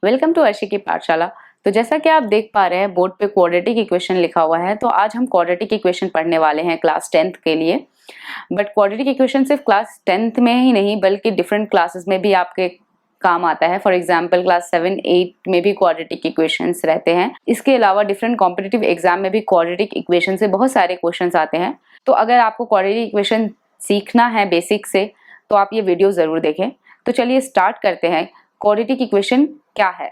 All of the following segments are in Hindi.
वेलकम टू अर्शी की पाठशाला। तो जैसा कि आप देख पा रहे हैं बोर्ड पे क्वाड्रेटिक इक्वेशन लिखा हुआ है, तो आज हम क्वाड्रेटिक इक्वेशन पढ़ने वाले हैं क्लास 10th के लिए। बट क्वाड्रेटिक इक्वेशन सिर्फ क्लास 10th में ही नहीं बल्कि डिफरेंट क्लासेस में भी आपके काम आता है। फॉर एग्जाम्पल क्लास 7, 8 में भी क्वाड्रेटिक इक्वेशंस रहते हैं। इसके अलावा डिफरेंट कॉम्पिटिटिव एग्जाम में भी क्वाड्रेटिक इक्वेशन से बहुत सारे क्वेश्चंस आते हैं। तो अगर आपको क्वाड्रेटिक इक्वेशन सीखना है बेसिक से तो आप ये वीडियो जरूर देखें। तो चलिए स्टार्ट करते हैं। क्वाड्रेटिक इक्वेशन क्या है?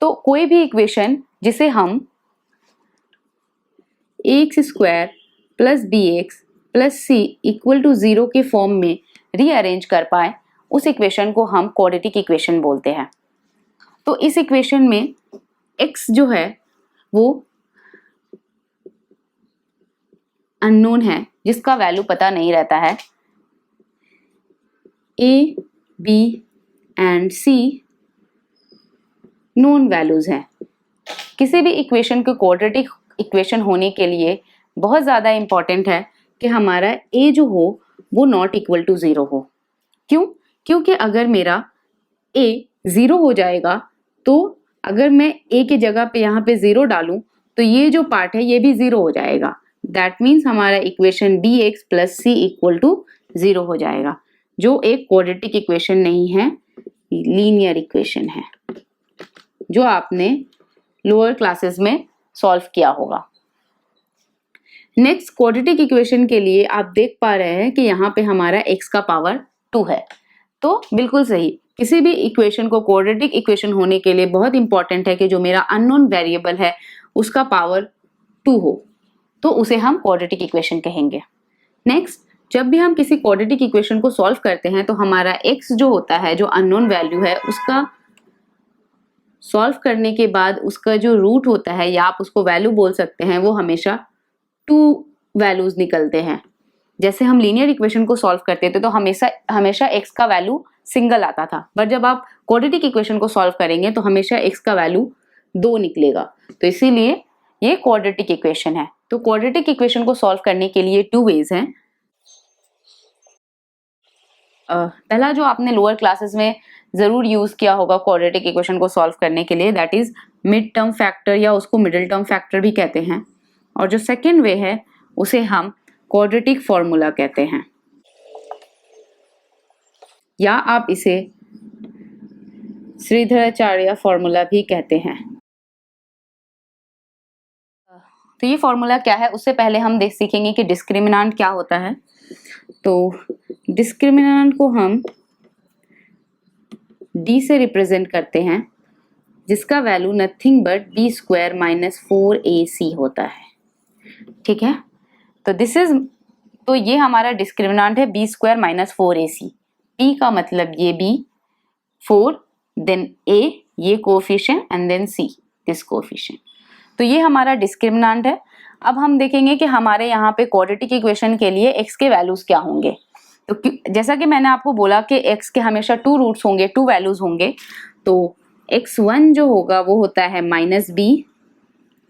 तो कोई भी इक्वेशन जिसे हम ax² + bx + c = 0 के फॉर्म में रीअरेंज कर पाए, उस इक्वेशन को हम क्वाड्रेटिक इक्वेशन बोलते हैं। तो इस इक्वेशन में x जो है वो अननोन है, जिसका वैल्यू पता नहीं रहता है। a, b and c known values हैं। किसी भी इक्वेशन को क्वाड्रेटिक इक्वेशन होने के लिए बहुत ज़्यादा इम्पॉर्टेंट है कि हमारा a जो हो वो नॉट इक्वल टू 0 हो। क्यों? क्योंकि अगर मेरा a 0 हो जाएगा तो अगर मैं a की जगह पे यहाँ पे 0 डालूं तो ये जो पार्ट है ये भी 0 हो जाएगा। दैट मीन्स हमारा इक्वेशन bx + c = 0 हो जाएगा, जो एक क्वाड्रेटिक इक्वेशन नहीं है, लीनियर इक्वेशन है, जो आपने लोअर क्लासेस में सॉल्व किया होगा। नेक्स्ट, क्वाड्रेटिक इक्वेशन के लिए आप देख पा रहे हैं कि यहाँ पे हमारा x का पावर 2 है। तो बिल्कुल सही, किसी भी इक्वेशन को क्वाड्रेटिक इक्वेशन होने के लिए बहुत इंपॉर्टेंट है कि जो मेरा अननोन वेरिएबल है उसका पावर 2 हो, तो उसे हम क्वाड्रेटिक इक्वेशन कहेंगे। नेक्स्ट, जब भी हम किसी क्वाड्रेटिक इक्वेशन को सॉल्व करते हैं तो हमारा x जो होता है, जो अननोन वैल्यू है, उसका सॉल्व करने के बाद उसका जो रूट होता है या आप उसको वैल्यू बोल सकते हैं, वो हमेशा 2 वैल्यूज निकलते हैं। जैसे हम लीनियर इक्वेशन को सॉल्व करते थे तो हमेशा x का वैल्यू सिंगल आता था, बट जब आप क्वाड्रेटिक इक्वेशन को सॉल्व करेंगे तो हमेशा x का वैल्यू 2 निकलेगा। तो इसीलिए ये क्वाड्रेटिक इक्वेशन है। तो क्वाड्रेटिक इक्वेशन को सॉल्व करने के लिए 2 वेज हैं। पहला जो आपने लोअर क्लासेस में जरूर यूज किया होगा क्वाड्रेटिक इक्वेशन को सॉल्व करने के लिए, that is mid term factor, या उसको मिडिल टर्म फैक्टर भी कहते हैं। और जो सेकेंड वे है उसे हम क्वाड्रेटिक फॉर्मूला कहते हैं, या आप इसे श्रीधराचार्य फॉर्मूला भी कहते हैं। तो ये फॉर्मूला क्या है, उससे पहले हम सीखेंगे कि डिस्क्रिमिनेंट क्या होता है। तो डिस्क्रिमिनेंट को हम d से रिप्रेजेंट करते हैं, जिसका value nothing but b² - 4ac होता है। ठीक है, तो ये हमारा डिस्क्रिमिनेंट है b² - 4ac। p का मतलब ये b, 4 देन a ये coefficient and then c this coefficient. तो ये हमारा डिस्क्रिमिनेंट है। अब हम देखेंगे कि हमारे यहाँ पे क्वाड्रेटिक इक्वेशन के लिए x के वैल्यूज क्या होंगे। तो जैसा कि मैंने आपको बोला कि x के हमेशा 2 रूट्स होंगे, 2 वैल्यूज होंगे। तो x1 जो होगा वो होता है -b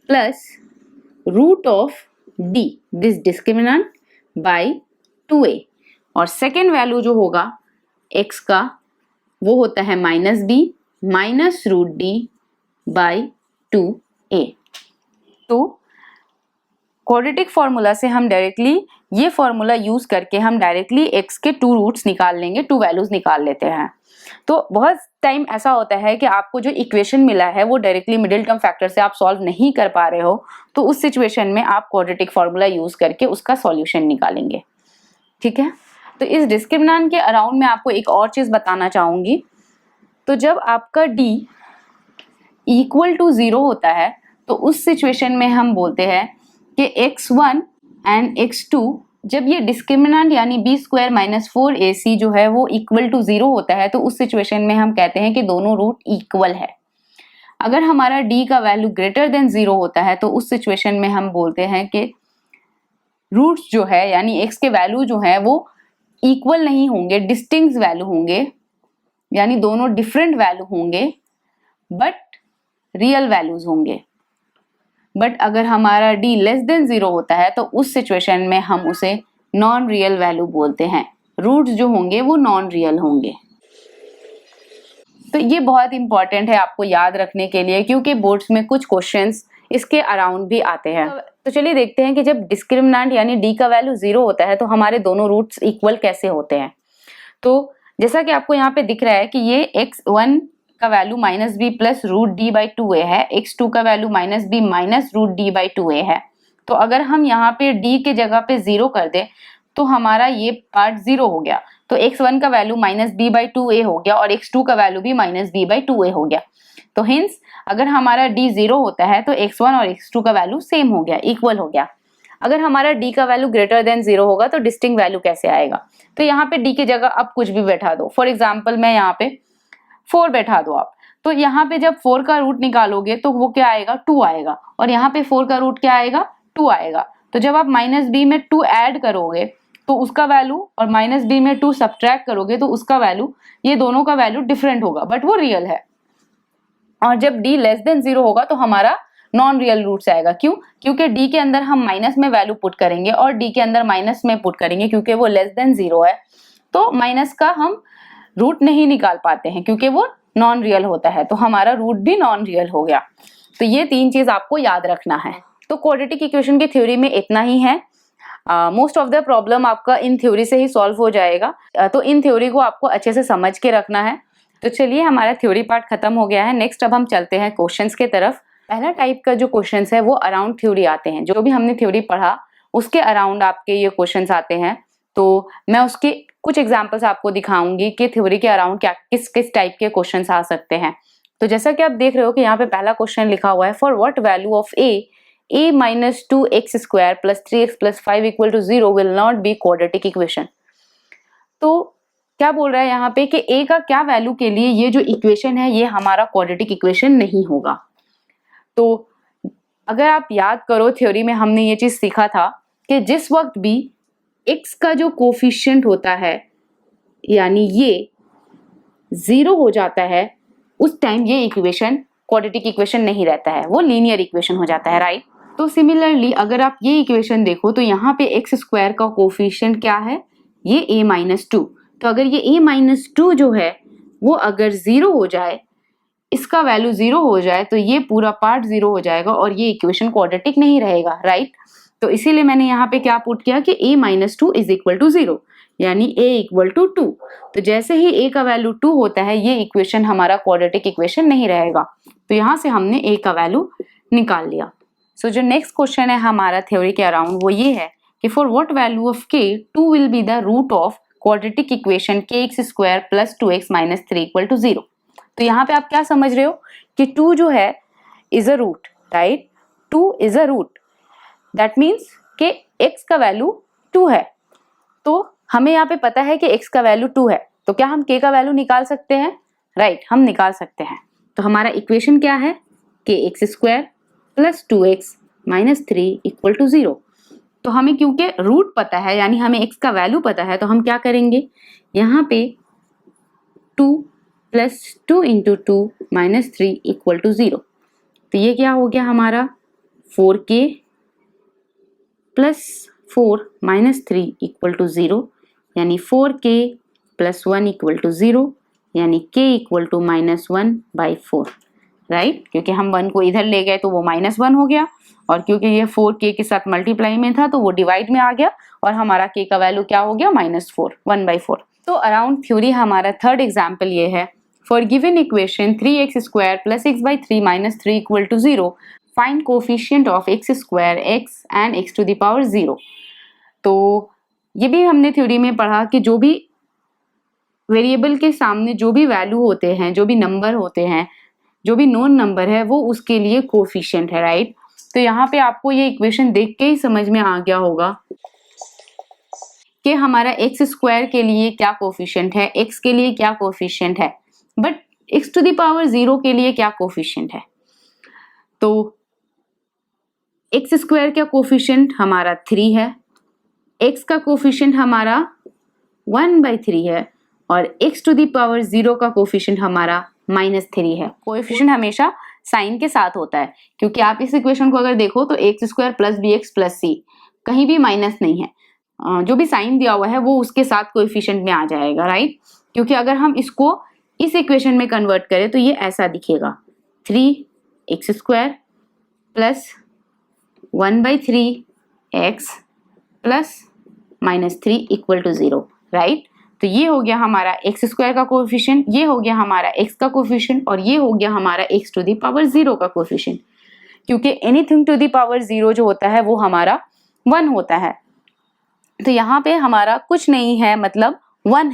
plus √d this discriminant by 2a, और सेकेंड वैल्यू जो होगा x का वो होता है -b - √d बाय 2a। तो क्वाड्रेटिक फॉर्मूला से हम डायरेक्टली ये फॉर्मूला यूज करके हम डायरेक्टली x के 2 रूट्स निकाल लेंगे, 2 वैल्यूज निकाल लेते हैं। तो बहुत टाइम ऐसा होता है कि आपको जो इक्वेशन मिला है वो डायरेक्टली मिडिल टर्म फैक्टर से आप सॉल्व नहीं कर पा रहे हो, तो उस सिचुएशन में आप क्वाड्रेटिक फॉर्मूला यूज करके उसका सॉल्यूशन निकालेंगे। ठीक है, तो इस डिस्क्रिमिनेंट के अराउंड में आपको एक और चीज बताना चाहूंगी। तो जब आपका d = 0 होता है तो उस सिचुएशन में हम बोलते हैं कि x1 एंड x2, जब ये डिस्क्रिमिनेंट यानी b² - 4ac जो है वो = 0 होता है, तो उस सिचुएशन में हम कहते हैं कि दोनों रूट इक्वल है। अगर हमारा d का वैल्यू ग्रेटर देन 0 होता है तो उस सिचुएशन में हम बोलते हैं कि रूट्स जो है यानी x के वैल्यू जो है वो इक्वल नहीं होंगे, डिस्टिंक्ट वैल्यू होंगे, यानी दोनों डिफरेंट वैल्यू होंगे बट रियल वैल्यूज होंगे। बट अगर हमारा d <0 होता है तो उस सिचुएशन में हम उसे नॉन रियल वैल्यू बोलते हैं, रूट्स जो होंगे वो नॉन रियल होंगे। तो ये बहुत इंपॉर्टेंट है आपको याद रखने के लिए, क्योंकि बोर्ड्स में कुछ क्वेश्चंस इसके अराउंड भी आते हैं। तो चलिए देखते हैं कि जब डिस्क्रिमिनेंट यानी डी का वैल्यू 0 होता है तो हमारे दोनों रूट्स इक्वल कैसे होते हैं। तो जैसा कि आपको यहाँ पे दिख रहा है कि ये x1 का value minus b plus root d by 2a है, x2 का value minus b minus root d by 2a है। तो अगर हम यहाँ पे d के जगह पे 0 कर दें तो हमारा ये पार्ट 0 हो गया। तो x1 का value minus B by 2a हो गया और x2 का वैल्यू भी माइनस बी बाई 2a हो गया। तो हिंस अगर हमारा d 0 होता है तो x1 और x2 का वैल्यू सेम हो गया, इक्वल हो गया। अगर हमारा d का वैल्यू ग्रेटर देन 0 होगा तो डिस्टिंक्ट वैल्यू कैसे आएगा। तो यहाँ पे d की जगह आप कुछ भी बैठा दो, फॉर एग्जाम्पल मैं यहाँ पे 4 बैठा दो आप। तो यहाँ पे जब 4 का रूट निकालोगे तो वो क्या आएगा, 2 आएगा, और यहाँ पे 4 का रूट क्या आएगा, 2 आएगा। तो जब आप माइनस बी में 2 ऐड करोगे तो उसका वैल्यू, और माइनस बी में 2 सब्ट्रैक्ट करोगे तो उसका वैल्यू, ये दोनों का वैल्यू डिफरेंट होगा बट वो रियल है। और जब d लेस देन 0 होगा तो हमारा नॉन रियल रूट्स आएगा। क्यों? क्योंकि d के अंदर हम माइनस में वैल्यू पुट करेंगे और d के अंदर माइनस में पुट करेंगे क्योंकि वो लेस देन 0 है। तो माइनस का हम रूट नहीं निकाल पाते हैं क्योंकि वो नॉन रियल होता है, तो हमारा रूट भी नॉन रियल हो गया। तो ये 3 चीज आपको याद रखना है। तो क्वाड्रेटिक इक्वेशन की थ्योरी में इतना ही है। मोस्ट ऑफ द प्रॉब्लम आपका इन थ्योरी से ही सॉल्व हो जाएगा। तो इन थ्योरी को आपको अच्छे से समझ के रखना है। तो चलिए हमारा थ्योरी पार्ट खत्म हो गया है। नेक्स्ट अब हम चलते हैं क्वेश्चंस के तरफ। पहला टाइप का जो क्वेश्चंस है वो अराउंड थ्योरी आते हैं। जो भी हमने थ्योरी पढ़ा उसके अराउंड आपके ये क्वेश्चंस आते हैं। तो मैं उसके कुछ एग्जांपल्स आपको दिखाऊंगी कि थ्योरी के अराउंड क्या किस किस टाइप के क्वेश्चंस आ सकते हैं। तो जैसा कि आप देख रहे हो कि यहाँ पे पहला क्वेश्चन लिखा हुआ है, for what value of a minus 2x square plus 3x plus 5 equal to 0 will not be quadratic equation. तो क्या बोल रहा है यहाँ पे कि a का क्या वैल्यू के लिए ये जो इक्वेशन है ये हमारा क्वाड्रेटिक इक्वेशन नहीं होगा। तो अगर आप याद करो थ्योरी में हमने ये चीज सीखा था कि जिस वक्त भी x का जो कोफिशिएंट होता है यानी ये 0 हो जाता है उस टाइम ये इक्वेशन क्वाड्रेटिक इक्वेशन नहीं रहता है, वो लीनियर इक्वेशन हो जाता है, राइट। तो सिमिलरली अगर आप ये इक्वेशन देखो तो यहाँ पे x स्क्वायर का कोफिशिएंट क्या है, ये a माइनस 2। तो अगर ये a माइनस 2 जो है वो अगर 0 हो जाए, इसका वैल्यू 0 हो जाए तो ये पूरा पार्ट 0 हो जाएगा और ये इक्वेशन क्वाड्रेटिक नहीं रहेगा, राइट। तो इसीलिए मैंने यहाँ पे क्या पुट किया कि a minus 2 is equal to 0 यानी a इक्वल टू 2। तो जैसे ही a का वैल्यू 2 होता है ये इक्वेशन हमारा क्वाड्रेटिक इक्वेशन नहीं रहेगा। तो यहाँ से हमने a का वैल्यू निकाल लिया। सो जो नेक्स्ट क्वेश्चन है हमारा थ्योरी के अराउंड वो ये है कि for what value of k 2 will be the root of quadratic equation kx square plus 2x minus 3 equal to 0। तो यहाँ पे आप क्या समझ रहे हो कि 2 जो है is a root, right. 2 is a root, that means कि x का वैल्यू 2 है। तो हमें यहाँ पे पता है कि x का वैल्यू 2 है, तो क्या हम k का वैल्यू निकाल सकते हैं, राइट, हम निकाल सकते हैं। तो हमारा इक्वेशन क्या है, kx square plus 2x minus 3 equal to 0। तो हमें क्योंकि रूट पता है यानी हमें x का वैल्यू पता है तो हम क्या करेंगे, यहाँ पे 2 plus 2 into 2 minus 3 equal to 0। तो ये क्या हो गया हमारा 4k plus 4 minus 3 equal to 0 यानी 4k प्लस 1 इक्वल टू 0 यानी k equal to minus 1 by 4, right. क्योंकि हम 1 को इधर ले गए तो वो माइनस 1 हो गया और क्योंकि ये 4k के साथ मल्टीप्लाई में था तो वो डिवाइड में आ गया और हमारा k का वैल्यू क्या हो गया, माइनस 4, 1 बाई 4। तो अराउंड थ्योरी हमारा थर्ड एग्जाम्पल ये है, for given equation 3x square plus x by 3 minus 3 equal to 0 find coefficient of x square x and x to the power 0। तो ये भी हमने थ्योरी में पढ़ा कि जो भी वेरिएबल के सामने जो भी वैल्यू होते हैं, जो भी नंबर होते हैं, जो भी नॉन नंबर है वो उसके लिए कोफिशिएंट है, राइट। तो यहाँ पे आपको ये इक्वेशन देख के ही समझ में आ गया होगा कि हमारा x स्क्वायर के लिए क्या कोफिशिएंट है, x के लिए क्या कोफिशिएंट है, but x to the power 0 के लिए क्या कोफिशिएंट है। तो x स्क्वायर का कोफिशिएंट हमारा 3 है, x का कोफिशिएंट हमारा 1 बाई 3 है और x टू द पावर 0 का कोफिशिएंट हमारा माइनस 3 है। कोएफिशिएंट हमेशा साइन के साथ होता है क्योंकि आप इस इक्वेशन को अगर देखो तो X square plus B X plus C, कहीं भी माइनस नहीं है, जो भी साइन दिया हुआ है वो उसके साथ कोएफिशिएंट में आ जाएगा, राइट। क्योंकि अगर हम इसको इस इक्वेशन में कन्वर्ट करें तो ये ऐसा दिखेगा 3x² plus 1/3x plus -3 equal to 0, right. तो ये हो गया हमारा x² का कोएफिशिएंट, ये हो गया हमारा x का कोएफिशिएंट और ये हो गया हमारा x⁻0 का कोएफिशिएंट, क्योंकि एनीथिंग टू द पावर 0 जो होता है वो हमारा 1 होता है। तो यहाँ पे हमारा कुछ नहीं है, मतलब 1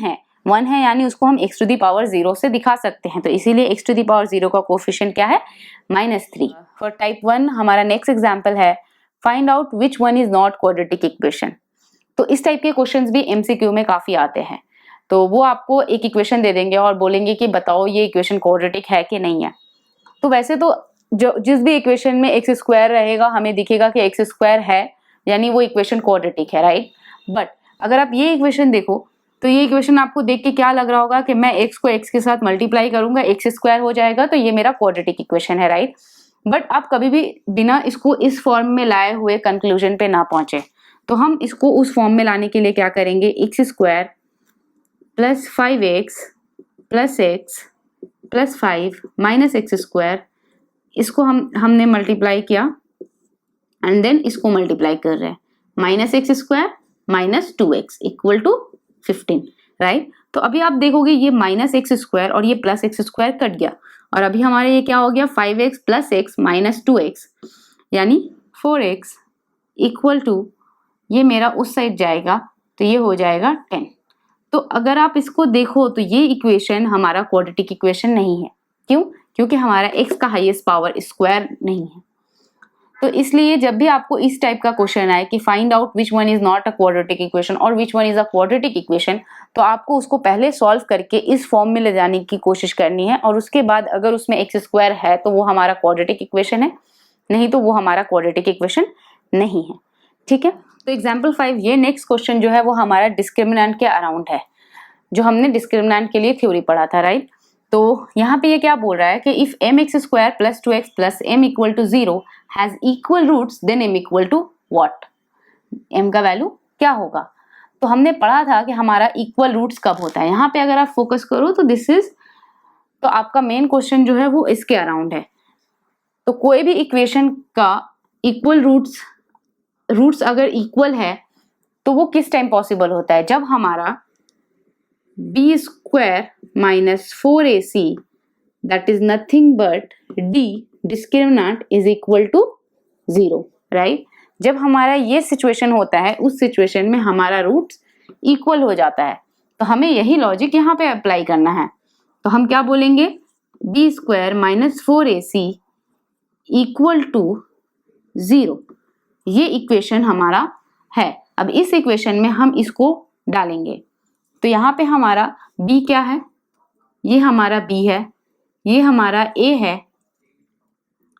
है यानी उसको हम x⁻0 से दिखा सकते हैं, तो इसीलिए x⁻0 का कोएफिशिएंट क्या है, -3। फॉर टाइप 1 हमारा नेक्स्ट एग्जांपल है find out which one is not quadratic equation. तो इस टाइप के क्वेश्चंस भी MCQ में काफी आते हैं। तो वो आपको एक इक्वेशन दे देंगे और बोलेंगे कि बताओ ये इक्वेशन क्वाड्रेटिक है कि नहीं है। तो वैसे तो जिस भी इक्वेशन में x² रहेगा हमें दिखेगा कि x² है, यानी वो इक्वेशन क्वाड्रेटिक है, राइट। बट अगर आप ये इक्वेशन देखो तो ये इक्वेशन आपको देख के क्या लग रहा होगा कि मैं x को x के साथ मल्टीप्लाई करूंगा, x² हो जाएगा, तो ये मेरा क्वाड्रेटिक इक्वेशन है, राइट। बट आप कभी भी बिना इसको इस फॉर्म में लाए हुए कंक्लूजन पे ना पहुंचे, तो हम इसको उस फॉर्म में लाने के लिए क्या करेंगे, x² plus 5x plus x plus 5 minus x², इसको हमने मल्टीप्लाई किया एंड देन इसको मल्टीप्लाई कर रहे हैं, -x² minus 2x equal to 15, right. तो अभी आप देखोगे ये -x² और ये प्लस x² कट गया और अभी हमारे ये क्या हो गया, 5x plus x minus 2x यानी 4x इक्वल टू, ये मेरा उस साइड जाएगा तो ये हो जाएगा 10। तो अगर आप इसको देखो तो ये इक्वेशन हमारा क्वाड्रेटिक इक्वेशन नहीं है। क्यों? क्योंकि हमारा x का हाईएस्ट पावर स्क्वायर नहीं है। तो इसलिए जब भी आपको इस टाइप का क्वेश्चन आए कि find out which one is not a quadratic equation और which one is a quadratic equation, तो आपको उसको पहले सॉल्व करके इस फॉर्म में ले जाने की कोशिश करनी है और उसके बाद अगर उसमें x² है तो वो हमारा क्वाड्रेटिक इक्वेशन है, नहीं तो वो हमारा क्वाड्रेटिक इक्वेशन नहीं है, ठीक है। तो एग्जाम्पल 5, ये नेक्स्ट क्वेश्चन जो है वो हमारा डिस्क्रिमिनेंट के अराउंड है, जो हमने डिस्क्रिमिनेंट के लिए थ्योरी पढ़ा था, राइट। तो यहाँ पे ये क्या बोल रहा है कि if mx² plus 2x plus m equal to 0 has equal roots then m equal to what, m का वैल्यू क्या होगा। तो हमने पढ़ा था कि हमारा इक्वल रूट्स कब होता है। यहाँ पे अगर आप फोकस करो तो दिस इज, तो आपका मेन क्वेश्चन जो है वो इसके अराउंड है। तो कोई भी इक्वेशन का इक्वल रूट्स अगर इक्वल है तो वो किस टाइम पॉसिबल होता है, जब हमारा b² minus 4ac that is nothing but d discriminant is equal to 0, right. जब हमारा ये सिचुएशन होता है उस सिचुएशन में हमारा रूट्स इक्वल हो जाता है, तो हमें यही लॉजिक यहाँ पे अप्लाई करना है। तो हम क्या बोलेंगे, b² minus 4ac equal to 0, ये इक्वेशन हमारा है। अब इस इक्वेशन में हम इसको डालेंगे तो यहाँ पे हमारा b क्या है, ये हमारा b है, ये हमारा a है,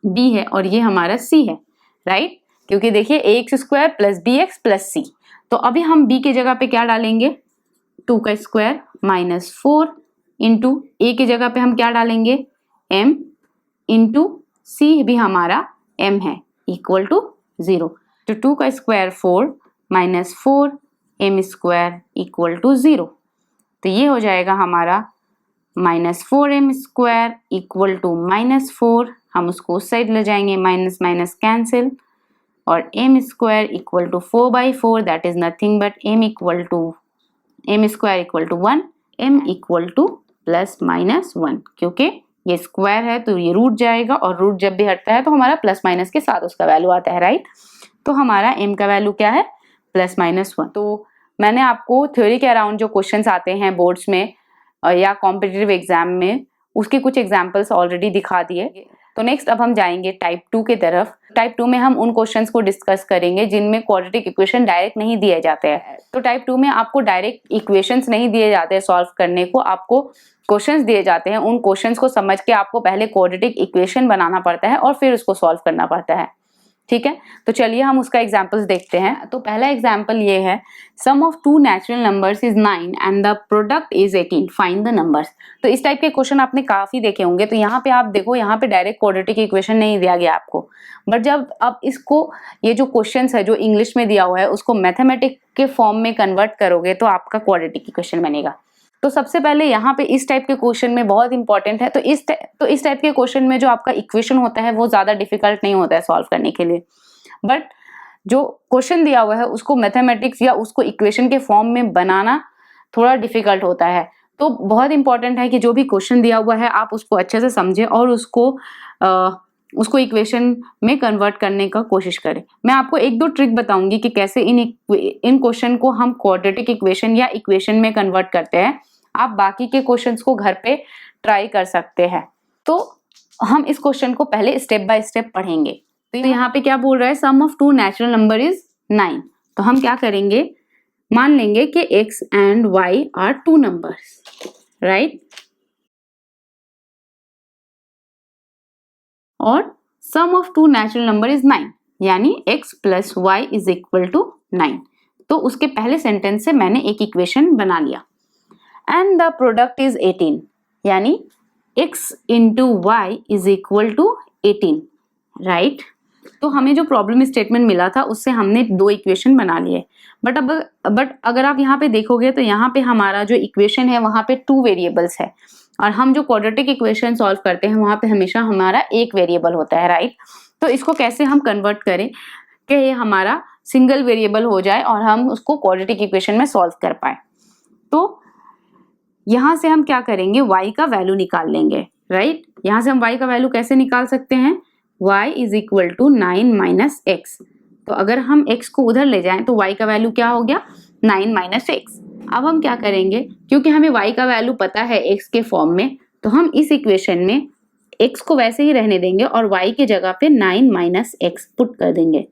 b है और ये हमारा c है, राइट। क्योंकि देखिए ax² plus bx plus c, तो अभी हम b के जगह पे क्या डालेंगे, 2 का स्क्वायर माइनस 4 इंटू a की जगह पे हम क्या डालेंगे, m इंटू c भी हमारा m है इक्वल टू 0। तो 2 का square 4 minus 4 m² equal to 0। तो ये हो जाएगा हमारा -4m² इक्वल टू -4, हम उसको उस साइड ले जाएंगे, माइनस माइनस कैंसिल, और m² equal to 4/4 that is nothing but m² equal to 1, m equal to plus minus 1, क्योंकि ये स्क्वायर है तो ये रूट जाएगा और रूट जब भी हटता है तो हमारा प्लस माइनस के साथ उसका वैल्यू आता है, राइट। तो हमारा m का वैल्यू क्या है, +-1। तो मैंने आपको थ्योरी के अराउंड जो क्वेश्चंस आते हैं बोर्ड्स में या कॉम्पिटिटिव एग्जाम में, उसके कुछ एग्जांपल्स ऑलरेडी दिखा दिए। तो नेक्स्ट अब हम जाएंगे टाइप 2 की तरफ। टाइप 2 में हम उन क्वेश्चंस को डिस्कस करेंगे जिनमें क्वाड्रेटिक इक्वेशन डायरेक्ट नहीं दिए जाते हैं। तो टाइप 2 में आपको डायरेक्ट इक्वेशंस नहीं दिए जाते हैं सॉल्व करने को, आपको क्वेश्चंस दिए जाते हैं। उन क्वेश्चंस को समझ के आपको पहले क्वाड्रेटिक इक्वेशन बनाना पड़ता है और फिर उसको सॉल्व करना पड़ता है, ठीक है। तो चलिए हम उसका एग्जांपल्स देखते हैं। तो पहला एग्जांपल ये है, sum of 2 natural numbers is 9 and the product is 18, find the numbers. तो इस टाइप के क्वेश्चन आपने काफी देखे होंगे। तो यहाँ पे आप देखो, यहाँ पे डायरेक्ट क्वाड्रेटिक इक्वेशन नहीं दिया गया आपको, बट जब आप इसको, ये जो क्वेश्चन है जो इंग्लिश में दिया हुआ है, उसको मैथमेटिक के फॉर्म में कन्वर्ट करोगे तो आपका क्वाड्रेटिक इक्वेशन बनेगा। तो सबसे पहले यहाँ पे इस टाइप के क्वेश्चन में बहुत इंपॉर्टेंट है, तो इस टाइप के क्वेश्चन में जो आपका इक्वेशन होता है वो ज्यादा डिफिकल्ट नहीं होता है सॉल्व करने के लिए, बट जो क्वेश्चन दिया हुआ है उसको मैथमेटिक्स या उसको इक्वेशन के फॉर्म में बनाना थोड़ा डिफिकल्ट होता है। तो बहुत इंपॉर्टेंट है कि जो भी क्वेश्चन दिया हुआ है आप उसको अच्छे से समझें और उसको इक्वेशन में कन्वर्ट करने का कोशिश करें। मैं आपको एक दो ट्रिक बताऊंगी कि कैसे इन क्वेश्चन को हम क्वाड्रेटिक इक्वेशन या इक्वेशन में कन्वर्ट करते हैं। आप बाकी के क्वेश्चंस को घर पे ट्राई कर सकते हैं। तो हम इस क्वेश्चन को पहले स्टेप बाय स्टेप पढ़ेंगे। तो यहाँ पे क्या बोल रहा है, sum of two natural number is 9। तो हम क्या करेंगे, मान लेंगे कि x एंड y are two numbers, right, और sum of two natural number is 9, यानी x plus y is equal to 9। तो उसके पहले सेंटेंस से मैंने एक इक्वेशन बना लिया। एंड द प्रोडक्ट इज 18, यानी x into y is equal to 18, right. तो हमें जो प्रॉब्लम स्टेटमेंट मिला था उससे हमने दो इक्वेशन बना लिए, बट अगर आप यहाँ पे देखोगे तो यहाँ पे हमारा जो इक्वेशन है वहाँ पे 2 वेरिएबल्स है, और हम जो क्वाड्रेटिक इक्वेशन सॉल्व करते हैं वहाँ पे हमेशा हमारा एक वेरिएबल होता है, राइट। तो इसको कैसे हम कन्वर्ट करें कि ये हमारा सिंगल वेरिएबल हो जाए और हम उसको क्वाड्रेटिक इक्वेशन में सॉल्व कर पाए। तो यहाँ से हम क्या करेंगे, y का वैल्यू निकाल लेंगे, राइट। यहाँ से हम y का वैल्यू कैसे निकाल सकते हैं, y is equal to 9 minus x. तो अगर हम x को उधर ले जाएं तो y का वैल्यू क्या हो गया, 9 माइनस एक्स। अब हम क्या करेंगे, क्योंकि हमें y का वैल्यू पता है x के फॉर्म में, तो हम इस इक्वेशन में x को वैसे ही रहने देंगे और y की जगह पे 9 माइनस एक्स पुट कर देंगे।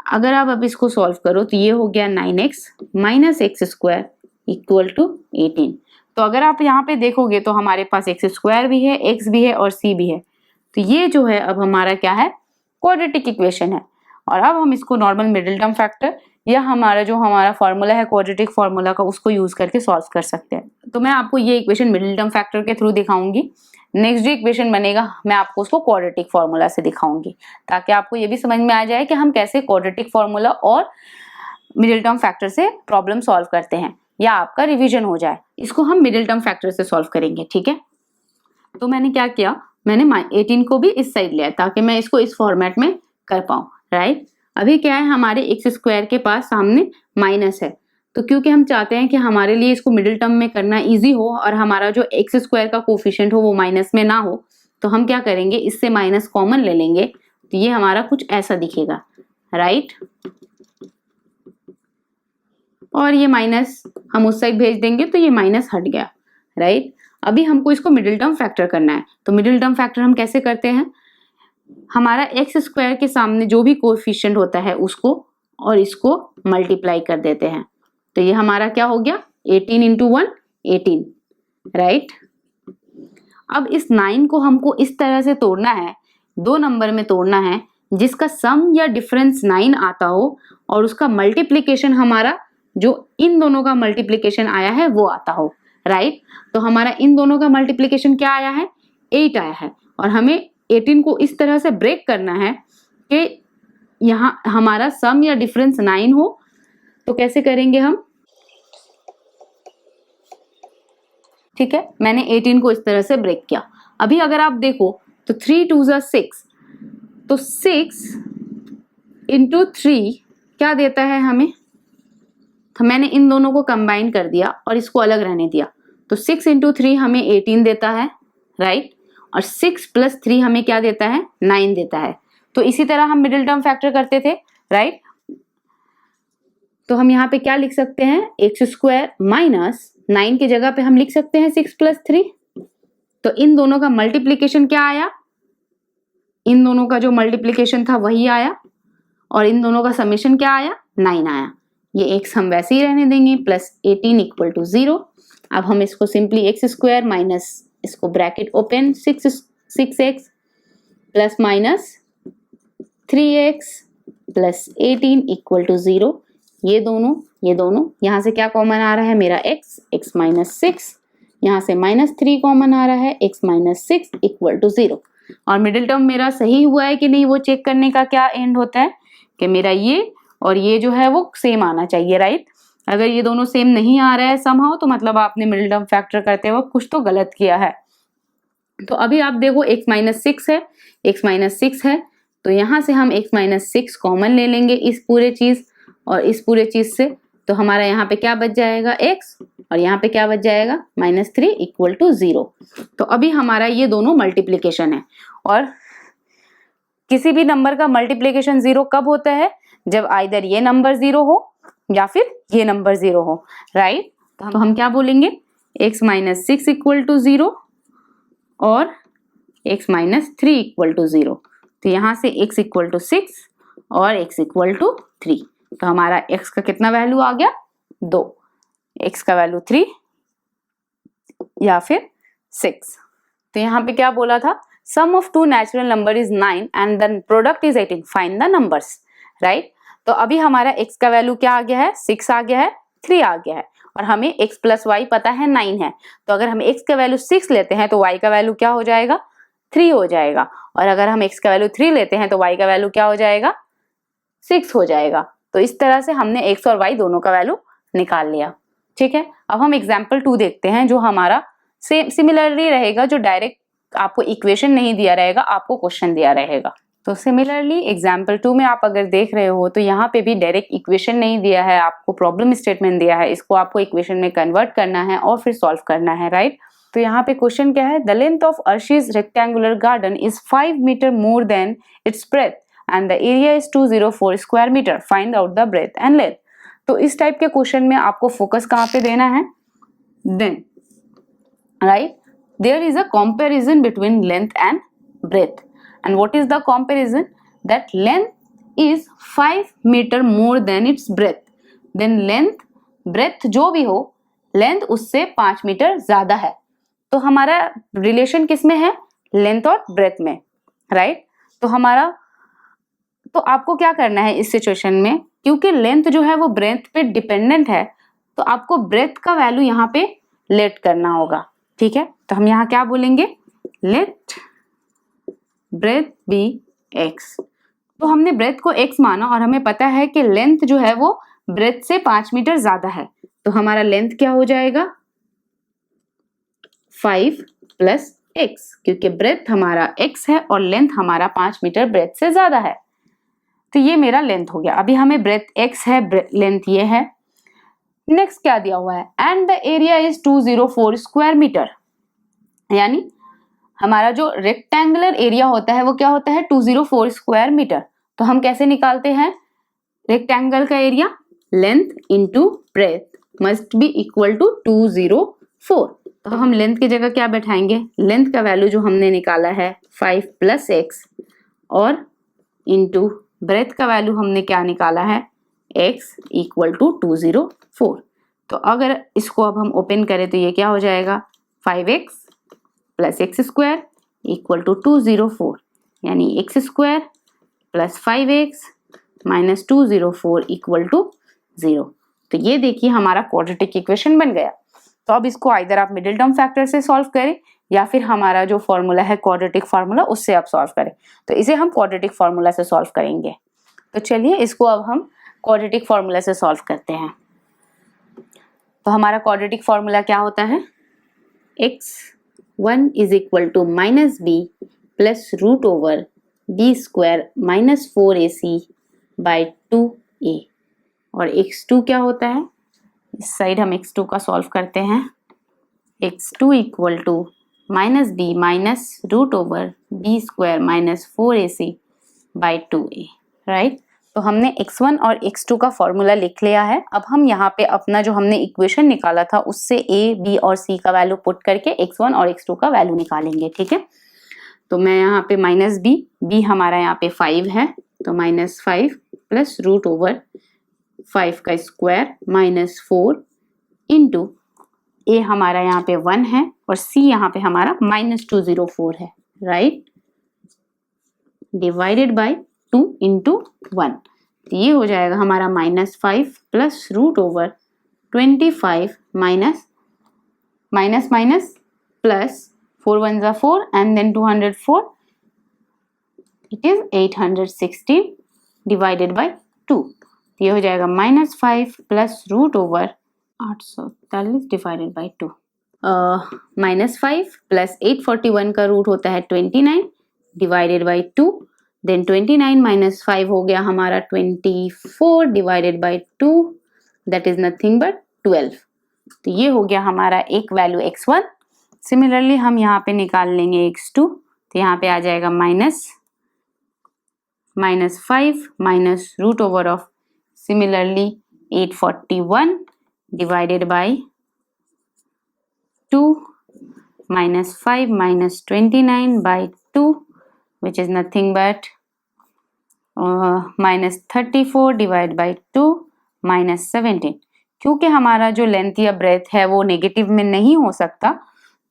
अगर आप अब इसको सॉल्व करो तो ये हो गया 9x minus x square equal to 18। तो अगर आप यहाँ पे देखोगे तो हमारे पास एक्स स्क्वायर भी है, x भी है और c भी है। तो ये जो है अब हमारा क्या है, क्वाड्रेटिक इक्वेशन है। और अब हम इसको नॉर्मल मिडिल टर्म फैक्टर या हमारा फॉर्मूला है क्वाड्रेटिक फॉर्मूला का, उसको यूज करके सॉल्व कर सकते हैं। तो मैं आपको ये इक्वेशन मिडिल टर्म फैक्टर के थ्रू दिखाऊंगी। नेक्स्ट जो इक्वेशन बनेगा मैं आपको उसको क्वाड्रेटिक फॉर्मूला से दिखाऊंगी, ताकि आपको ये भी समझ में आ जाए कि हम कैसे क्वाड्रेटिक फॉर्मूला और मिडिल टर्म फैक्टर से प्रॉब्लम सॉल्व करते हैं, या आपका रिवीजन हो जाए। इसको हम मिडिल टर्म फैक्टर से सॉल्व करेंगे, ठीक है। तो मैंने क्या किया, मैंने 18 को भी इस साइड लिया ताकि मैं इसको इस फॉर्मेट में कर पाऊं, राइट। अभी क्या है, हमारे एक्स स्क्वायर के पास सामने माइनस है, तो क्योंकि हम चाहते हैं कि हमारे लिए इसको मिडिल टर्म में करना इजी हो और हमारा जो एक्स स्क्वायर का कोफिशिएंट हो वो माइनस में ना हो, तो हम क्या करेंगे, इससे माइनस कॉमन ले लेंगे। तो ये हमारा कुछ ऐसा दिखेगा, राइट। और ये माइनस हम उस साइड भेज देंगे तो ये माइनस हट गया, राइट। अभी हमको इसको मिडिल टर्म फैक्टर करना है। तो मिडिल टर्म फैक्टर हम कैसे करते हैं, हमारा एक्स स्क्वायर के सामने जो भी कोएफिशिएंट होता है उसको और इसको मल्टीप्लाई कर देते हैं। तो ये हमारा क्या हो गया, 18 इंटू 1 18, राइट। अब इस 9 को हमको इस तरह से तोड़ना है, दो नंबर में तोड़ना है जिसका सम या डिफरेंस 9 आता हो और उसका मल्टीप्लीकेशन हमारा जो इन दोनों का मल्टीप्लीकेशन आया है वो आता हो, राइट। तो हमारा इन दोनों का मल्टीप्लीकेशन क्या आया है, 8 आया है, और हमें 18 को इस तरह से ब्रेक करना है कि यहाँ हमारा सम या डिफरेंस 9 हो। तो कैसे करेंगे हम, ठीक है, मैंने 18 को इस तरह से ब्रेक किया। अभी अगर आप देखो तो 3 2 6, तो 6 इंटू 3 क्या देता है हमें, तो मैंने इन दोनों को कंबाइन कर दिया और इसको अलग रहने दिया। तो 6 इंटू 3 हमें 18 देता है, राइट, और 6 प्लस 3 हमें क्या देता है, 9 देता है। तो इसी तरह हम मिडिल टर्म फैक्टर करते थे, राइट। तो हम यहाँ पे क्या लिख सकते हैं, एक्स स्क्वायर माइनस 9 की जगह पे हम लिख सकते हैं 6 प्लस 3। तो इन दोनों का मल्टीप्लीकेशन क्या आया, इन दोनों का जो मल्टीप्लीकेशन था वही आया, और इन दोनों का समेशन क्या आया, 9 आया। ये एक्स हम वैसे ही रहने देंगे, प्लस 18 इक्वल टू 0। अब हम इसको सिंपली एक्स स्क्वायर माइनस इसको bracket open 6x plus minus 3x plus 18 equal to 0। ये दोनों यहाँ से क्या कॉमन आ रहा है, मेरा x माइनस 6, यहाँ से माइनस 3 कॉमन आ रहा है, x माइनस 6 इक्वल टू 0। और मिडिल टर्म मेरा सही हुआ है कि नहीं वो चेक करने का क्या एंड होता है कि मेरा ये और ये जो है वो सेम आना चाहिए, राइट। अगर ये दोनों सेम नहीं आ रहा है समहाउ तो मतलब आपने मिडिल टर्म फैक्टर करते वक्त कुछ तो गलत किया है। तो अभी आप देखो x माइनस 6 है, x माइनस 6 है, तो यहाँ से हम x माइनस 6 कॉमन ले लेंगे इस पूरे चीज और इस पूरे चीज से, तो हमारा यहाँ पे क्या बच जाएगा x और यहाँ पे क्या बच जाएगा -3 इक्वल टू 0। तो अभी हमारा ये दोनों मल्टीप्लीकेशन है, और किसी भी नंबर का मल्टीप्लीकेशन 0 कब होता है, जब आइदर ये नंबर 0 हो या फिर ये नंबर 0 हो, राइट। तो हम क्या बोलेंगे, x माइनस 6 इक्वल टू 0 और x माइनस 3 इक्वल टू 0। तो यहाँ से x इक्वल टू 6 और x इक्वल टू 3। तो हमारा x का कितना वैल्यू आ गया 2, x का वैल्यू 3 या फिर 6। तो यहाँ पे क्या बोला था, sum of two natural number is 9 and the product is 18, find the numbers, right. तो अभी हमारा x का वैल्यू क्या आ गया है, 6 आ गया है, 3 आ गया है, और हमें x प्लस वाई पता है 9 है। तो अगर हम x का वैल्यू 6 लेते हैं तो y का वैल्यू क्या हो जाएगा 3 हो जाएगा, और अगर हम x का वैल्यू 3 लेते हैं तो y का वैल्यू क्या हो जाएगा 6 हो जाएगा। तो इस तरह से हमने x और y दोनों का वैल्यू निकाल लिया, ठीक है। अब हम एग्जाम्पल 2 देखते हैं जो हमारा सेम सिमिलरली रहेगा, जो डायरेक्ट आपको इक्वेशन नहीं दिया रहेगा, आपको क्वेश्चन दिया रहेगा। तो सिमिलरली एग्जाम्पल 2 में आप अगर देख रहे हो तो यहाँ पे भी डायरेक्ट इक्वेशन नहीं दिया है, आपको प्रॉब्लम स्टेटमेंट दिया है, इसको आपको इक्वेशन में कन्वर्ट करना है और फिर सॉल्व करना है, राइट। तो यहाँ पे क्वेश्चन क्या है, the length of Arshi's rectangular garden is 5 metre more than its breadth and the area is 204 square metre, find out the breadth and length. तो इस टाइप के क्वेश्चन में आपको फोकस कहाँ पे देना है, then right there is a comparison between length and breadth, and what is the comparison, that length is 5 meter more than its breadth, then length breadth जो भी हो लेंथ उससे 5 मीटर ज्यादा है। तो हमारा रिलेशन किस में है, लेंथ और ब्रेथ में, राइट। तो हमारा, तो आपको क्या करना है इस सिचुएशन में, क्योंकि लेंथ जो है वो ब्रेथ पे डिपेंडेंट है, तो आपको ब्रेथ का वैल्यू यहाँ पे लेट करना होगा, ठीक है। तो हम यहाँ क्या बोलेंगे, लेट ब्रेथ बी x। तो हमने ब्रेथ को x माना और हमें पता है कि लेंथ जो है वो ब्रेथ से 5 मीटर ज्यादा है, तो हमारा लेंथ क्या हो जाएगा 5 प्लस x, क्योंकि ब्रेथ हमारा x है और लेंथ हमारा 5 मीटर ब्रेथ से ज्यादा है। तो ये मेरा लेंथ हो गया। अभी हमें ब्रेथ x है, लेंथ ये है। नेक्स्ट क्या दिया हुआ है, and the area is 204 square metre, यानी हमारा जो रेक्टेंगुलर एरिया होता है वो क्या होता है 204 स्क्वायर मीटर। तो हम कैसे निकालते हैं रेक्टेंगल का area, length into breadth must be equal to 204। तो हम लेंथ की जगह क्या बैठाएंगे, लेंथ का वैल्यू जो हमने निकाला है 5 प्लस x और इंटू ब्रेथ का वैल्यू हमने क्या निकाला है x इक्वल टू 204। तो अगर इसको अब हम ओपन करें तो ये क्या हो जाएगा 5x plus x square equal to 204, यानी x square plus 5x minus 204 equal to 0। तो ये देखिए हमारा क्वाड्रेटिक इक्वेशन बन गया। तो अब इसको आइदर आप मिडिल टर्म फैक्टर से सॉल्व करें या फिर हमारा जो फॉर्मूला है क्वाड्रेटिक फार्मूला उससे आप सॉल्व करें। तो इसे हम क्वाड्रेटिक फार्मूला से सॉल्व करेंगे। तो चलिए इसको अब हम क्वाड्रेटिक फार्मूला से सॉल्व करते हैं। तो हमारा क्वाड्रेटिक फार्मूला क्या होता है, x1 is equal to minus b plus root over b square minus 4ac by 2a, और x2 क्या होता है, इस साइड हम x2 का सॉल्व करते हैं। x2 equal to minus b minus root over b square minus 4ac by 2a, right. तो हमने x1 और x2 का फॉर्मूला लिख लिया है। अब हम यहाँ पे अपना जो हमने इक्वेशन निकाला था उससे a, b और c का वैल्यू पुट करके x1 और x2 का वैल्यू निकालेंगे, ठीक है। तो मैं यहाँ पे माइनस b हमारा यहाँ पे 5 है, तो माइनस 5 प्लस रूट ओवर 5 का स्क्वायर माइनस 4 इंटू a हमारा यहाँ पे 1 है और c यहाँ पे हमारा माइनस 204 है, राइट, डिवाइडेड बाई 2 इंटू 1। तो ये हो जाएगा हमारा minus 5 plus root over 25 minus minus minus plus 4 1 जा 4 and then 204, it is 816 divided by 2। ये हो जाएगा -5 plus root over 843 divided by 2। -5 plus 841 का रूट होता है 29 डिवाइडेड बाई 2। देन 29 माइनस 5 हो गया हमारा 24 divided by 2, that is nothing but 12। तो ये हो गया हमारा एक वैल्यू x1। सिमिलरली हम यहाँ पे निकाल लेंगे x2, तो यहाँ पे आ जाएगा -5 minus root over of similarly 841 divided by 2 -5 minus 29 by 2 which is nothing but -34 divided by 2 minus 17। क्योंकि हमारा जो लेंथ या ब्रेथ है वो नेगेटिव में नहीं हो सकता,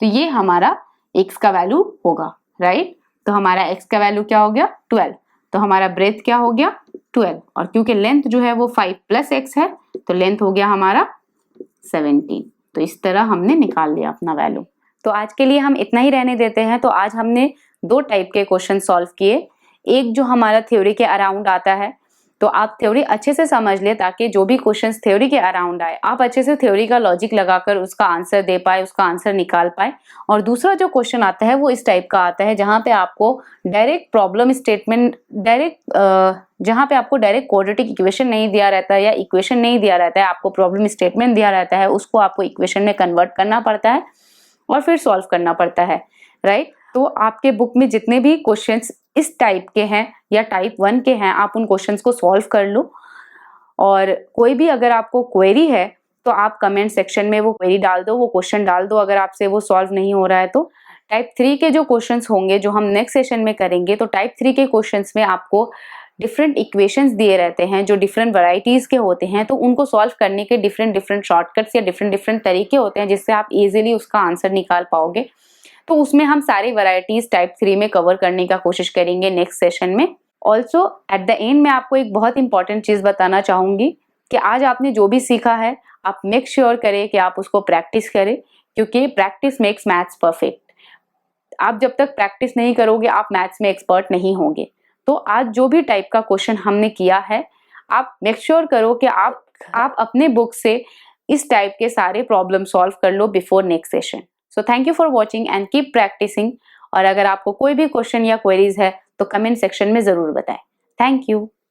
तो ये हमारा x का वैल्यू होगा, राइट। तो हमारा x का वैल्यू क्या हो गया 12, तो हमारा ब्रेथ क्या हो गया 12, और क्योंकि लेंथ जो है वो 5 प्लस x है तो लेंथ हो गया हमारा 17। तो इस तरह हमने निकाल लिया अपना वैल्यू। तो आज के लिए हम इतना ही रहने देते हैं। तो आज हमने दो टाइप के क्वेश्चन सॉल्व किए। एक जो हमारा थ्योरी के अराउंड आता है, तो आप थ्योरी अच्छे से समझ ले ताकि जो भी क्वेश्चंस थ्योरी के अराउंड आए आप अच्छे से थ्योरी का लॉजिक लगाकर उसका आंसर दे पाए, उसका आंसर निकाल पाए। और दूसरा जो क्वेश्चन आता है वो इस टाइप का आता है जहाँ पे आपको डायरेक्ट प्रॉब्लम स्टेटमेंट जहाँ पे आपको डायरेक्ट क्वाड्रेटिक इक्वेशन नहीं दिया रहता है या इक्वेशन नहीं दिया रहता है, आपको प्रॉब्लम स्टेटमेंट दिया रहता है, उसको आपको इक्वेशन में कन्वर्ट करना पड़ता है और फिर सॉल्व करना पड़ता है, राइट। तो आपके बुक में जितने भी क्वेश्चंस इस टाइप के हैं या टाइप 1 के हैं, आप उन क्वेश्चंस को सॉल्व कर लो। और कोई भी अगर आपको क्वेरी है तो आप कमेंट सेक्शन में वो क्वेरी डाल दो, वो क्वेश्चन डाल दो अगर आपसे वो सॉल्व नहीं हो रहा है तो। टाइप 3 के जो क्वेश्चंस होंगे जो हम नेक्स्ट सेशन में करेंगे, तो टाइप 3 के क्वेश्चंस में आपको डिफरेंट इक्वेशंस दिए रहते हैं जो डिफरेंट वैरायटीज के होते हैं, तो उनको सॉल्व करने के डिफरेंट शॉर्टकट्स या डिफरेंट तरीके होते हैं जिससे आप इजीली उसका आंसर निकाल पाओगे। तो उसमें हम सारी वैरायटीज टाइप 3 में कवर करने का कोशिश करेंगे नेक्स्ट सेशन में। ऑल्सो एट द एंड मैं आपको एक बहुत इंपॉर्टेंट चीज बताना चाहूंगी कि आज आपने जो भी सीखा है आप मेक श्योर करें कि आप उसको प्रैक्टिस करें, क्योंकि प्रैक्टिस मेक्स मैथ्स परफेक्ट। आप जब तक प्रैक्टिस नहीं करोगे आप मैथ्स में एक्सपर्ट नहीं होंगे। तो आज जो भी टाइप का क्वेश्चन हमने किया है, आप मेक श्योर करो कि आप अपने बुक से इस टाइप के सारे प्रॉब्लम सॉल्व कर लो before next session. So thank you for watching and keep practising. और अगर आपको कोई भी क्वेश्चन या क्वेरीज है तो कमेंट सेक्शन में जरूर बताएं। Thank you.